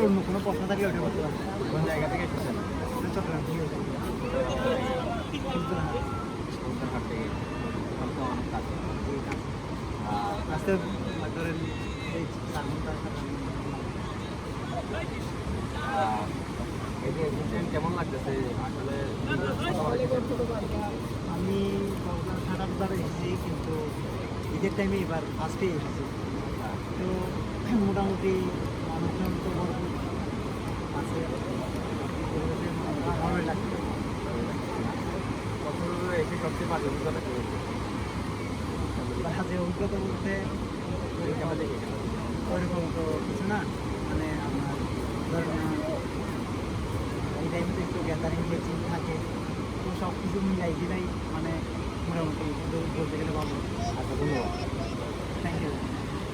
অন্য কোনো প্রশ্ন থাকলে ওটা করতে পারবো। কোন জায়গা থেকে এসেছেন? চট্টগ্রাম থেকে হাট থেকে তো অনেক কাছে। আজকে ধরেন এই 4 ঘন্টা এই যে এসেছেন কেমন লাগতেছে আসলে? আমি সাঁতার দ্বারা এসেছি, কিন্তু ঈদের টাইমে এবার ফার্স্টে এসেছি। তো মোটামুটি মানুষজন তো ভরপুর আছে, ভালোই লাগছে। কক্সবাজারে এসে সবচেয়ে বাজে অভিজ্ঞতা কি হয়েছে? বাজে অভিজ্ঞতা বলতে ওইরকম তো কিছু না, মানে আপনার ধরেন এই টাইমে তো একটু গ্যাদারিং বেচিং থাকে, তো সব কিছু মিলাই দিলাই মানে মোটামুটি বলতে গেলে ভালো। আচ্ছা, ধন্যবাদ।